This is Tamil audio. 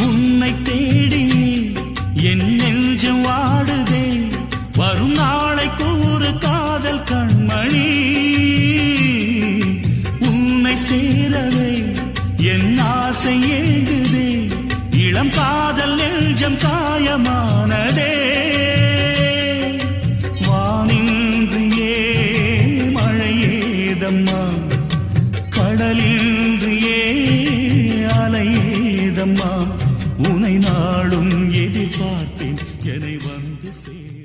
உன்னை தேடி என் நெஞ்சம் வாடுதே வரும் நாளை கூறு காதல் கண்மணி உன்னை சேரவே என் ஆசை ஏங்குதே இளம் காதல் நெஞ்சம் காயமானதே வானின்றியே மழையேதம்மா கடலின்றியே அலையேதம்மா உனை நாளும் எதிர்பார்த்தேன் என்னை வந்து சேர்